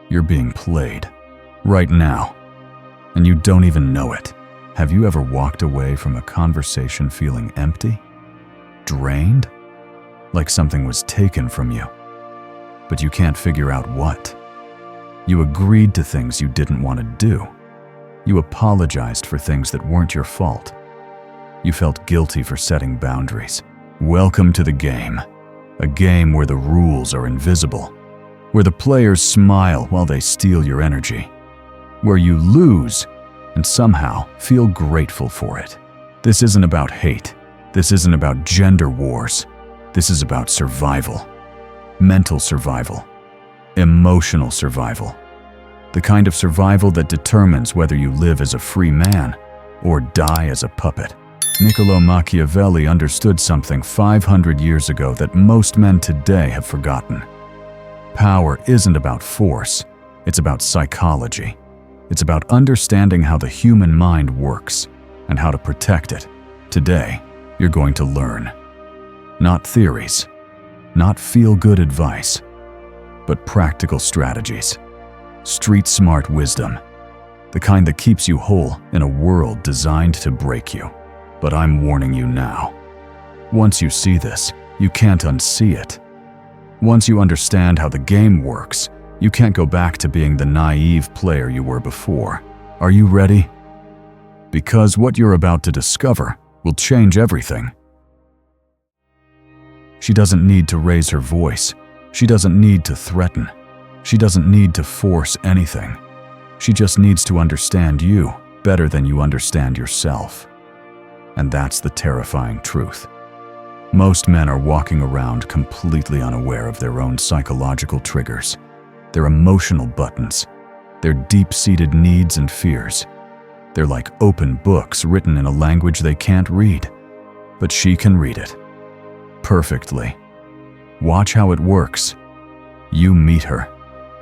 You're being played. Right now. And you don't even know it. Have you ever walked away from a conversation feeling empty? Drained? Like something was taken from you. But you can't figure out what. You agreed to things you didn't want to do. You apologized for things that weren't your fault. You felt guilty for setting boundaries. Welcome to the game. A game where the rules are invisible. Where the players smile while they steal your energy. Where you lose and somehow feel grateful for it. This isn't about hate. This isn't about gender wars. This is about survival. Mental survival. Emotional survival. The kind of survival that determines whether you live as a free man or die as a puppet. Niccolò Machiavelli understood something 500 years ago that most men today have forgotten. Power isn't about force, it's about psychology. It's about understanding how the human mind works and how to protect it. Today, you're going to learn. Not theories, not feel-good advice, but practical strategies. Street-smart wisdom. The kind that keeps you whole in a world designed to break you. But I'm warning you now. Once you see this, you can't unsee it. Once you understand how the game works, you can't go back to being the naive player you were before. Are you ready? Because what you're about to discover will change everything. She doesn't need to raise her voice. She doesn't need to threaten. She doesn't need to force anything. She just needs to understand you better than you understand yourself. And that's the terrifying truth. Most men are walking around completely unaware of their own psychological triggers, their emotional buttons, their deep-seated needs and fears. They're like open books written in a language they can't read, but she can read it perfectly. Watch how it works. You meet her.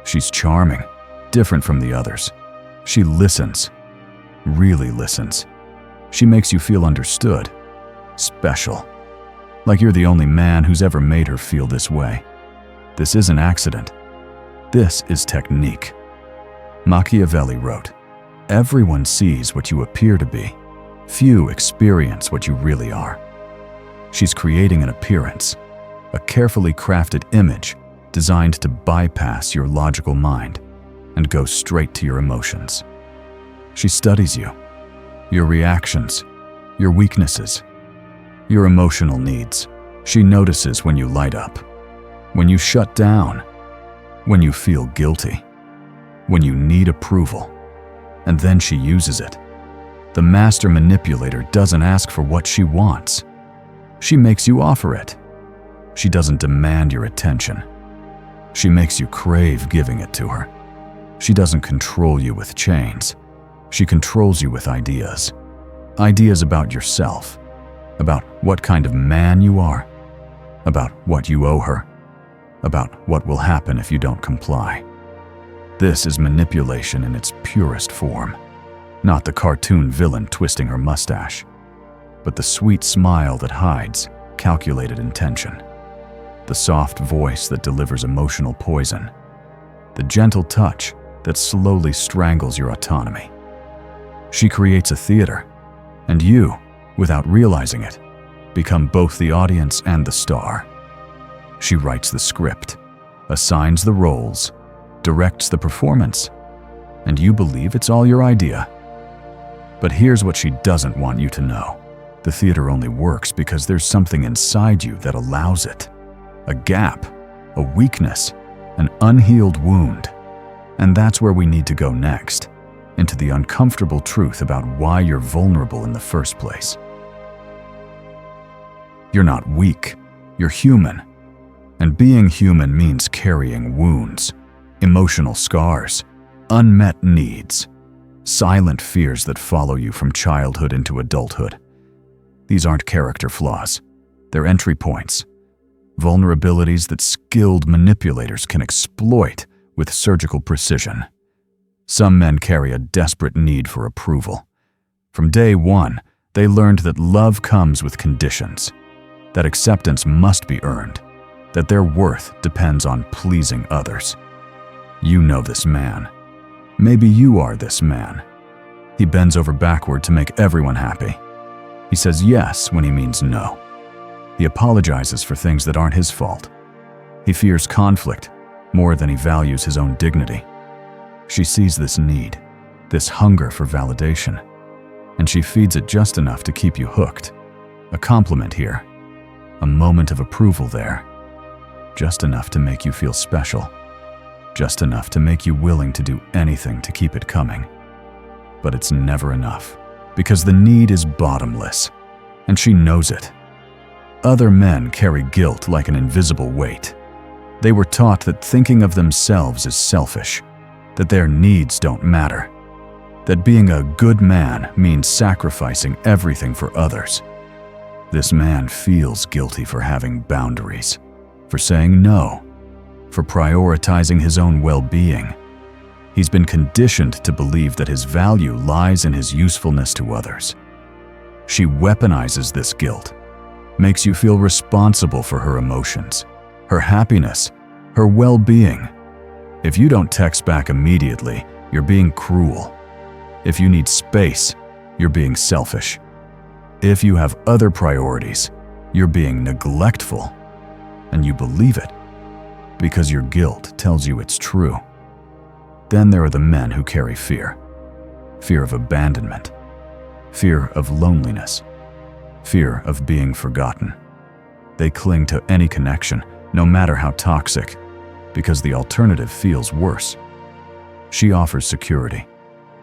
She's charming, different from the others. She listens, really listens. She makes you feel understood, special, like you're the only man who's ever made her feel this way. This isn't accident. This is technique. Machiavelli wrote, "Everyone sees what you appear to be. Few experience what you really are." She's creating an appearance, a carefully crafted image designed to bypass your logical mind and go straight to your emotions. She studies you, your reactions, your weaknesses, your emotional needs. She notices when you light up, when you shut down, when you feel guilty, when you need approval, and then she uses it. The master manipulator doesn't ask for what she wants. She makes you offer it. She doesn't demand your attention. She makes you crave giving it to her. She doesn't control you with chains. She controls you with ideas. Ideas about yourself, about what kind of man you are, about what you owe her, about what will happen if you don't comply. This is manipulation in its purest form. Not the cartoon villain twisting her mustache, but the sweet smile that hides calculated intention. The soft voice that delivers emotional poison. The gentle touch that slowly strangles your autonomy. She creates a theater, and you, without realizing it, become both the audience and the star. She writes the script, assigns the roles, directs the performance, and you believe it's all your idea. But here's what she doesn't want you to know. The theater only works because there's something inside you that allows it. A gap, a weakness, an unhealed wound. And that's where we need to go next, into the uncomfortable truth about why you're vulnerable in the first place. You're not weak, you're human. And being human means carrying wounds, emotional scars, unmet needs, silent fears that follow you from childhood into adulthood. These aren't character flaws, they're entry points. Vulnerabilities that skilled manipulators can exploit with surgical precision. Some men carry a desperate need for approval. From day one, they learned that love comes with conditions, that acceptance must be earned, that their worth depends on pleasing others. You know this man. Maybe you are this man. He bends over backward to make everyone happy. He says yes when he means no. He apologizes for things that aren't his fault. He fears conflict more than he values his own dignity. She sees this need, this hunger for validation, and she feeds it just enough to keep you hooked. A compliment here, a moment of approval there, just enough to make you feel special, just enough to make you willing to do anything to keep it coming. But it's never enough, because the need is bottomless, and she knows it. Other men carry guilt like an invisible weight. They were taught that thinking of themselves is selfish, that their needs don't matter, that being a good man means sacrificing everything for others. This man feels guilty for having boundaries, for saying no, for prioritizing his own well-being. He's been conditioned to believe that his value lies in his usefulness to others. She weaponizes this guilt, makes you feel responsible for her emotions, her happiness, her well-being. If you don't text back immediately, you're being cruel. If you need space, you're being selfish. If you have other priorities, you're being neglectful. And you believe it because your guilt tells you it's true. Then there are the men who carry fear. Fear of abandonment, fear of loneliness, fear of being forgotten. They cling to any connection, no matter how toxic, because the alternative feels worse. She offers security,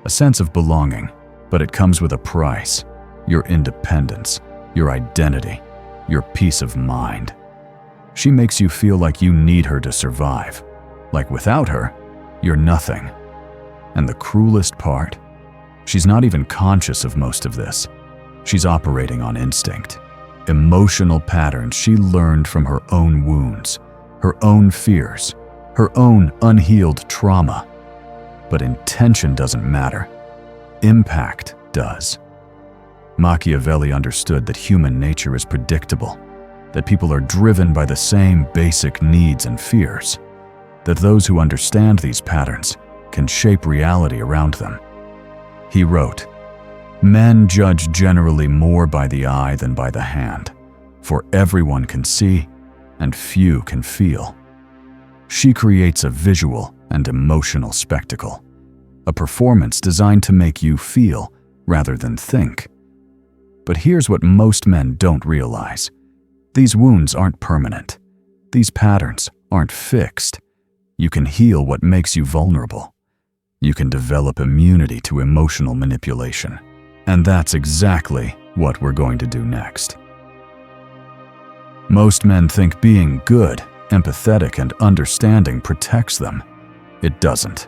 a sense of belonging, but it comes with a price: your independence, your identity, your peace of mind. She makes you feel like you need her to survive, like without her, you're nothing. And the cruelest part? She's not even conscious of most of this. She's operating on instinct, emotional patterns she learned from her own wounds, her own fears, her own unhealed trauma. But intention doesn't matter. Impact does. Machiavelli understood that human nature is predictable, that people are driven by the same basic needs and fears, that those who understand these patterns can shape reality around them. He wrote, "Men judge generally more by the eye than by the hand, for everyone can see and few can feel." She creates a visual and emotional spectacle, a performance designed to make you feel rather than think. But here's what most men don't realize. These wounds aren't permanent. These patterns aren't fixed. You can heal what makes you vulnerable. You can develop immunity to emotional manipulation. And that's exactly what we're going to do next. Most men think being good, empathetic, and understanding protects them. It doesn't.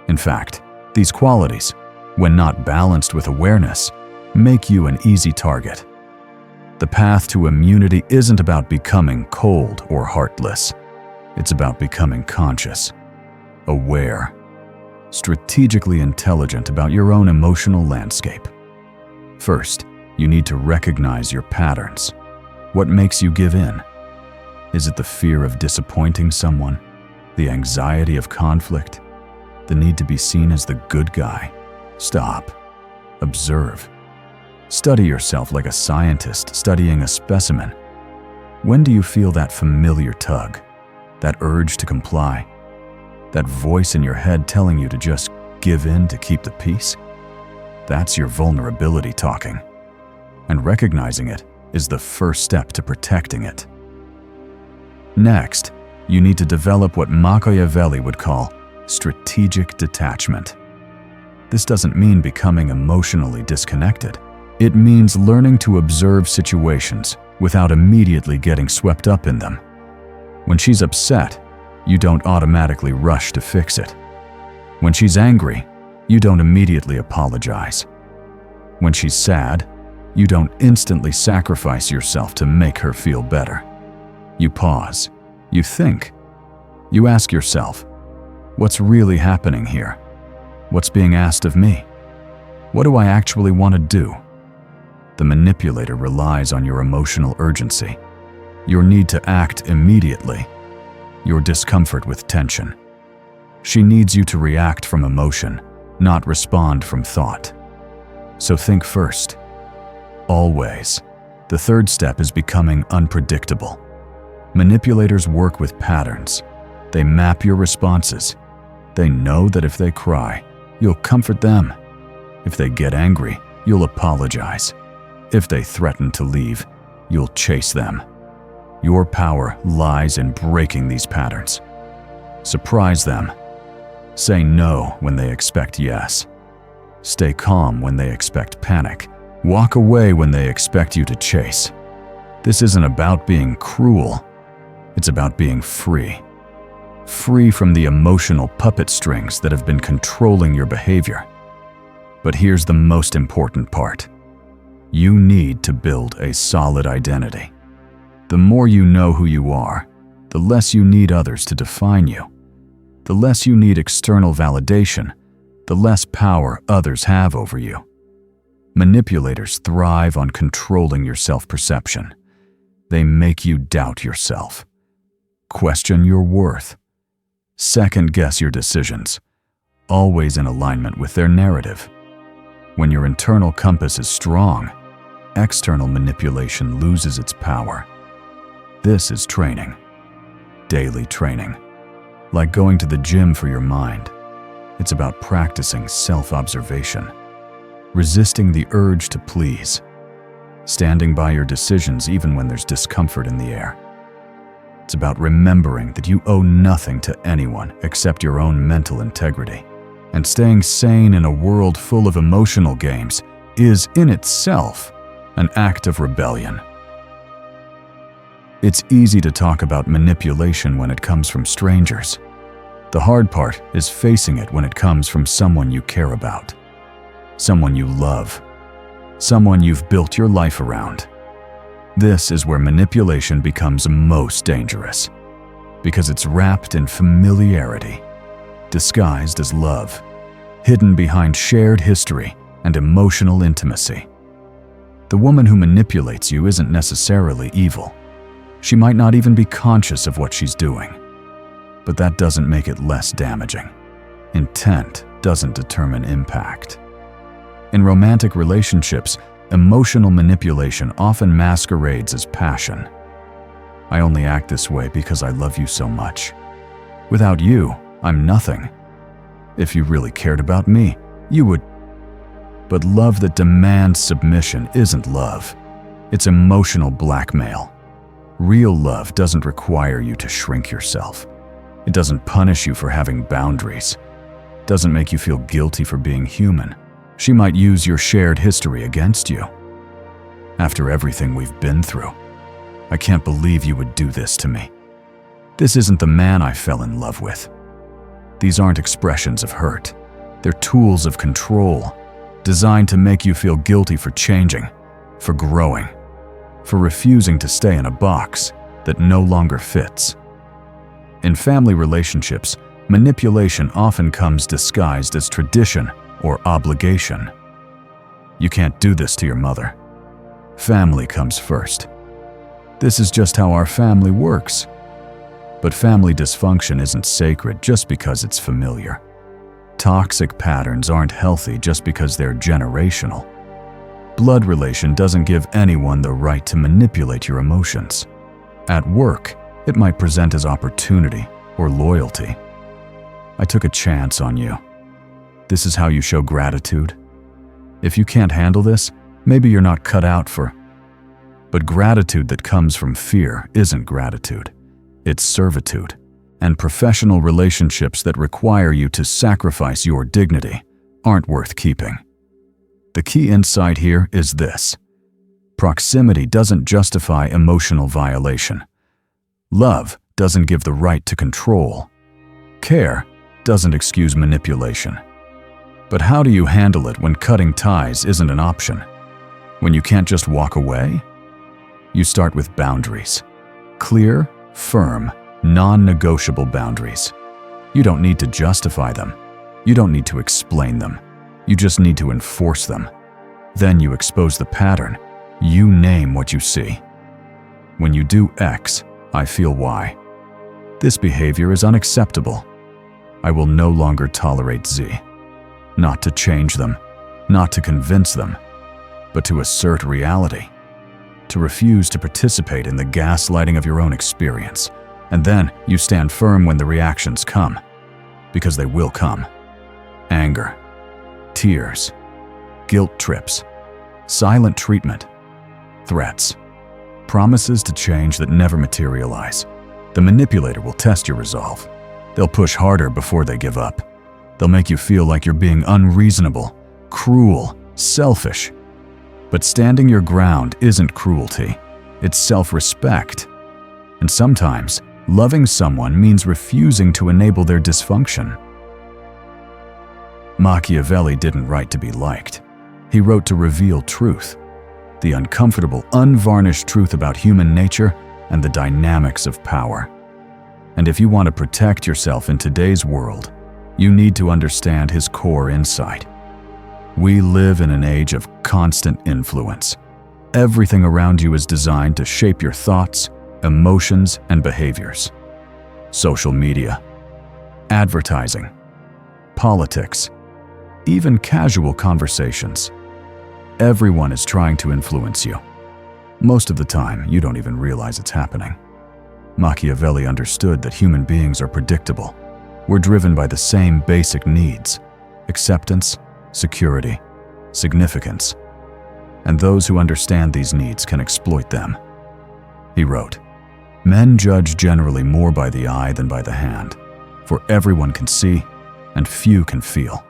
In fact, these qualities, when not balanced with awareness, make you an easy target. The path to immunity isn't about becoming cold or heartless. It's about becoming conscious, aware, strategically intelligent about your own emotional landscape. First, you need to recognize your patterns. What makes you give in? Is it the fear of disappointing someone? The anxiety of conflict? The need to be seen as the good guy? Stop. Observe. Study yourself like a scientist studying a specimen. When do you feel that familiar tug, that urge to comply, that voice in your head telling you to just give in to keep the peace? That's your vulnerability talking. And recognizing it is the first step to protecting it. Next, you need to develop what Machiavelli would call strategic detachment. This doesn't mean becoming emotionally disconnected. It means learning to observe situations without immediately getting swept up in them. When she's upset, you don't automatically rush to fix it. When she's angry, you don't immediately apologize. When she's sad, you don't instantly sacrifice yourself to make her feel better. You pause. You think. You ask yourself, what's really happening here? What's being asked of me? What do I actually want to do? The manipulator relies on your emotional urgency, your need to act immediately, your discomfort with tension. She needs you to react from emotion, not respond from thought. So think first. Always. The third step is becoming unpredictable. Manipulators work with patterns. They map your responses. They know that if they cry, you'll comfort them. If they get angry, you'll apologize. If they threaten to leave, you'll chase them. Your power lies in breaking these patterns. Surprise them. Say no when they expect yes. Stay calm when they expect panic. Walk away when they expect you to chase. This isn't about being cruel. It's about being free. Free from the emotional puppet strings that have been controlling your behavior. But here's the most important part. You need to build a solid identity. The more you know who you are, the less you need others to define you. The less you need external validation, the less power others have over you. Manipulators thrive on controlling your self-perception. They make you doubt yourself, question your worth, second-guess your decisions, always in alignment with their narrative. When your internal compass is strong, external manipulation loses its power. This is training. Daily training. Like going to the gym for your mind. It's about practicing self-observation, resisting the urge to please, standing by your decisions even when there's discomfort in the air. It's about remembering that you owe nothing to anyone except your own mental integrity. And staying sane in a world full of emotional games is, in itself, an act of rebellion. It's easy to talk about manipulation when it comes from strangers. The hard part is facing it when it comes from someone you care about, someone you love, someone you've built your life around. This is where manipulation becomes most dangerous, because it's wrapped in familiarity, disguised as love, hidden behind shared history and emotional intimacy. The woman who manipulates you isn't necessarily evil. She might not even be conscious of what she's doing. But that doesn't make it less damaging. Intent doesn't determine impact. In romantic relationships, emotional manipulation often masquerades as passion. I only act this way because I love you so much. Without you, I'm nothing. If you really cared about me, you would. But love that demands submission isn't love. It's emotional blackmail. Real love doesn't require you to shrink yourself. It doesn't punish you for having boundaries. It doesn't make you feel guilty for being human. She might use your shared history against you. After everything we've been through, I can't believe you would do this to me. This isn't the man I fell in love with. These aren't expressions of hurt. They're tools of control, designed to make you feel guilty for changing, for growing, for refusing to stay in a box that no longer fits. In family relationships, manipulation often comes disguised as tradition or obligation. You can't do this to your mother. Family comes first. This is just how our family works. But family dysfunction isn't sacred just because it's familiar. Toxic patterns aren't healthy just because they're generational. Blood relation doesn't give anyone the right to manipulate your emotions. At work, it might present as opportunity or loyalty. I took a chance on you. This is how you show gratitude. If you can't handle this, maybe you're not cut out for. But gratitude that comes from fear isn't gratitude. It's servitude. And professional relationships that require you to sacrifice your dignity aren't worth keeping. The key insight here is this. Proximity doesn't justify emotional violation. Love doesn't give the right to control. Care doesn't excuse manipulation. But how do you handle it when cutting ties isn't an option? When you can't just walk away? You start with boundaries. Clear, firm, non-negotiable boundaries. You don't need to justify them. You don't need to explain them. You just need to enforce them. Then you expose the pattern. You name what you see. When you do X, I feel Y. This behavior is unacceptable. I will no longer tolerate Z. Not to change them, not to convince them, but to assert reality. To refuse to participate in the gaslighting of your own experience. And then you stand firm when the reactions come, because they will come. Anger, tears, guilt trips, silent treatment, threats, promises to change that never materialize. The manipulator will test your resolve. They'll push harder before they give up. They'll make you feel like you're being unreasonable, cruel, selfish. But standing your ground isn't cruelty, it's self-respect. And sometimes, loving someone means refusing to enable their dysfunction. Machiavelli didn't write to be liked. He wrote to reveal truth, the uncomfortable, unvarnished truth about human nature and the dynamics of power. And if you want to protect yourself in today's world, you need to understand his core insight. We live in an age of constant influence. Everything around you is designed to shape your thoughts, emotions, and behaviors. Social media, advertising, politics, even casual conversations. Everyone is trying to influence you. Most of the time, you don't even realize it's happening. Machiavelli understood that human beings are predictable. We're driven by the same basic needs: acceptance, security, significance. And those who understand these needs can exploit them. He wrote, "Men judge generally more by the eye than by the hand, for everyone can see and few can feel."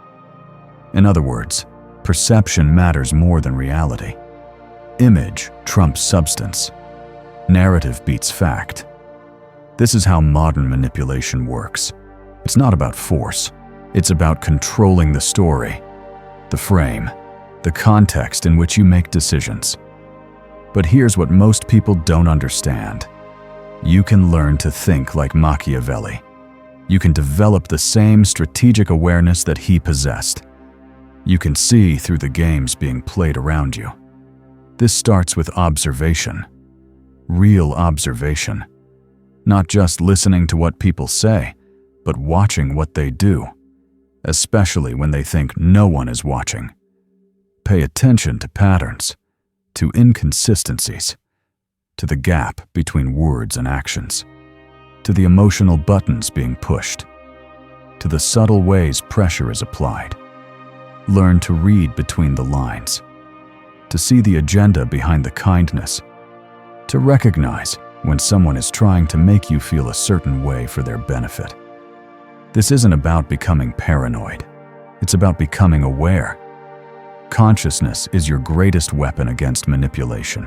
In other words, perception matters more than reality. Image trumps substance. Narrative beats fact. This is how modern manipulation works. It's not about force. It's about controlling the story, the frame, the context in which you make decisions. But here's what most people don't understand. You can learn to think like Machiavelli. You can develop the same strategic awareness that he possessed. You can see through the games being played around you. This starts with observation. Real observation. Not just listening to what people say, but watching what they do, especially when they think no one is watching. Pay attention to patterns, to inconsistencies, to the gap between words and actions, to the emotional buttons being pushed, to the subtle ways pressure is applied. Learn to read between the lines, to see the agenda behind the kindness, to recognize when someone is trying to make you feel a certain way for their benefit. This isn't about becoming paranoid. It's about becoming aware. Consciousness is your greatest weapon against manipulation.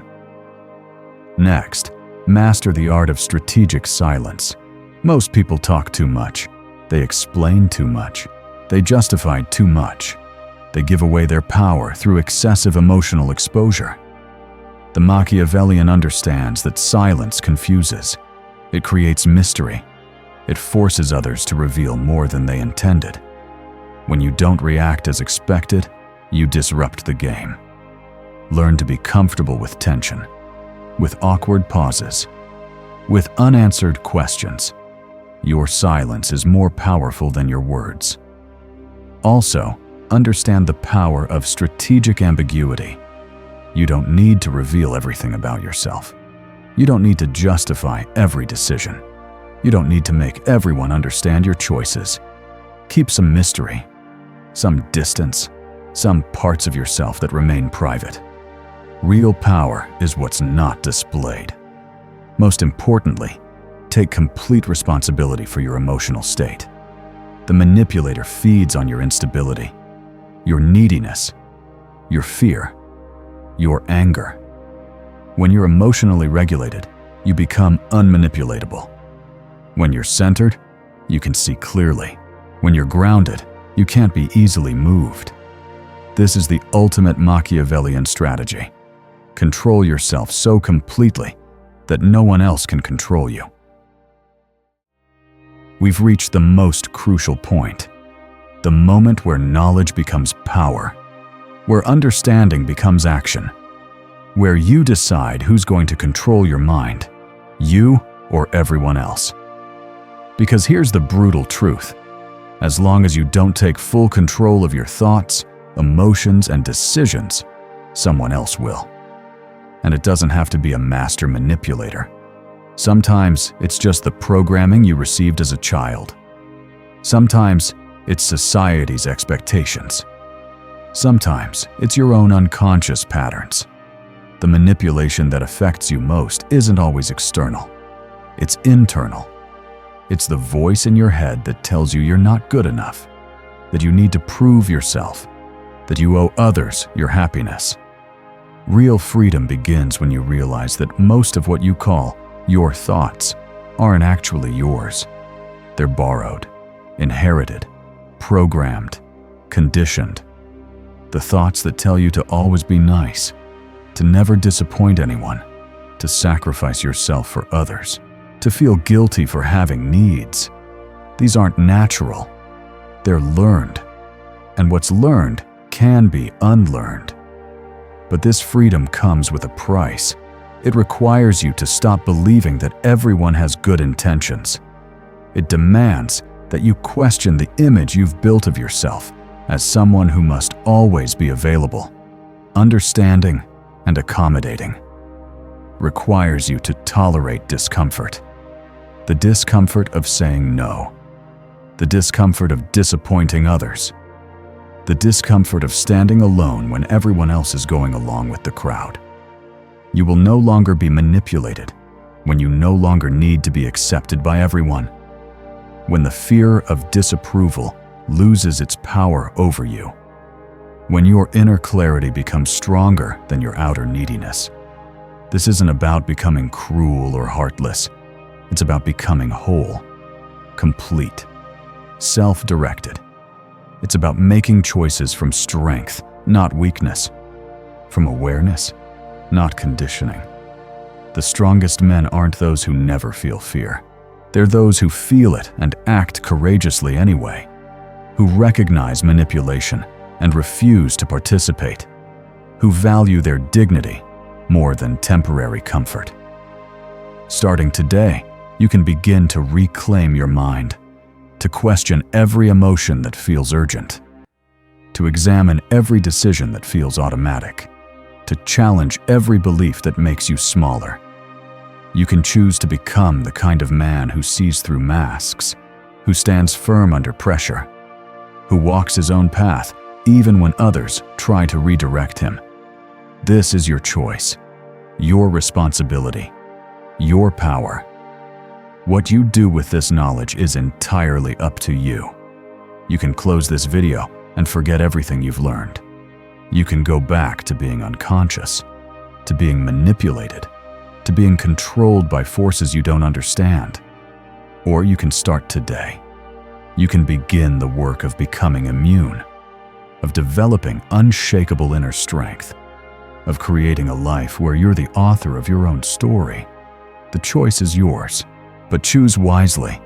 Next, master the art of strategic silence. Most people talk too much. They explain too much. They justify too much. They give away their power through excessive emotional exposure. The Machiavellian understands that silence confuses. It creates mystery. It forces others to reveal more than they intended. When you don't react as expected, you disrupt the game. Learn to be comfortable with tension, with awkward pauses, with unanswered questions. Your silence is more powerful than your words. Also, understand the power of strategic ambiguity. You don't need to reveal everything about yourself. You don't need to justify every decision. You don't need to make everyone understand your choices. Keep some mystery, some distance, some parts of yourself that remain private. Real power is what's not displayed. Most importantly, take complete responsibility for your emotional state. The manipulator feeds on your instability, your neediness, your fear, your anger. When you're emotionally regulated, you become unmanipulatable. When you're centered, you can see clearly. When you're grounded, you can't be easily moved. This is the ultimate Machiavellian strategy. Control yourself so completely that no one else can control you. We've reached the most crucial point, the moment where knowledge becomes power, where understanding becomes action, where you decide who's going to control your mind, you or everyone else. Because here's the brutal truth. As long as you don't take full control of your thoughts, emotions, and decisions, someone else will. And it doesn't have to be a master manipulator. Sometimes it's just the programming you received as a child. Sometimes it's society's expectations. Sometimes it's your own unconscious patterns. The manipulation that affects you most isn't always external. It's internal. It's the voice in your head that tells you you're not good enough, that you need to prove yourself, that you owe others your happiness. Real freedom begins when you realize that most of what you call your thoughts aren't actually yours. They're borrowed, inherited, programmed, conditioned. The thoughts that tell you to always be nice, to never disappoint anyone, to sacrifice yourself for others, to feel guilty for having needs. These aren't natural. They're learned. And what's learned can be unlearned. But this freedom comes with a price. It requires you to stop believing that everyone has good intentions. It demands that you question the image you've built of yourself as someone who must always be available, understanding, and accommodating. Requires you to tolerate discomfort. The discomfort of saying no. The discomfort of disappointing others. The discomfort of standing alone when everyone else is going along with the crowd. You will no longer be manipulated when you no longer need to be accepted by everyone. When the fear of disapproval loses its power over you. When your inner clarity becomes stronger than your outer neediness. This isn't about becoming cruel or heartless. It's about becoming whole, complete, self-directed. It's about making choices from strength, not weakness, from awareness, not conditioning. The strongest men aren't those who never feel fear. They're those who feel it and act courageously anyway, who recognize manipulation and refuse to participate, who value their dignity more than temporary comfort. Starting today, you can begin to reclaim your mind, to question every emotion that feels urgent, to examine every decision that feels automatic, to challenge every belief that makes you smaller. You can choose to become the kind of man who sees through masks, who stands firm under pressure, who walks his own path even when others try to redirect him. This is your choice, your responsibility, your power. What you do with this knowledge is entirely up to you. You can close this video and forget everything you've learned. You can go back to being unconscious, to being manipulated, to being controlled by forces you don't understand. Or you can start today. You can begin the work of becoming immune, of developing unshakable inner strength, of creating a life where you're the author of your own story. The choice is yours, but choose wisely,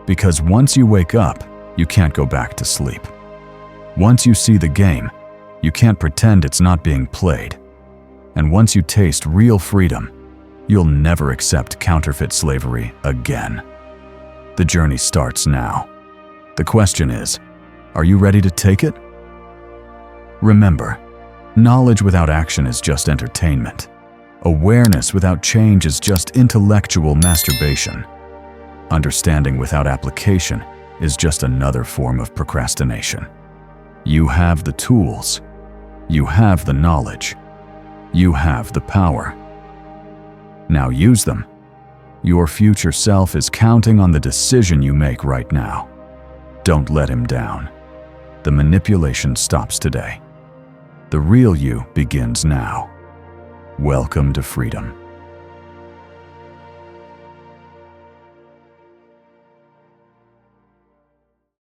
because once you wake up, you can't go back to sleep. Once you see the game, you can't pretend it's not being played. And once you taste real freedom, you'll never accept counterfeit slavery again. The journey starts now. The question is, are you ready to take it? Remember, knowledge without action is just entertainment. Awareness without change is just intellectual masturbation. Understanding without application is just another form of procrastination. You have the tools. You have the knowledge. You have the power. Now use them. Your future self is counting on the decision you make right now. Don't let him down. The manipulation stops today. The real you begins now. Welcome to freedom.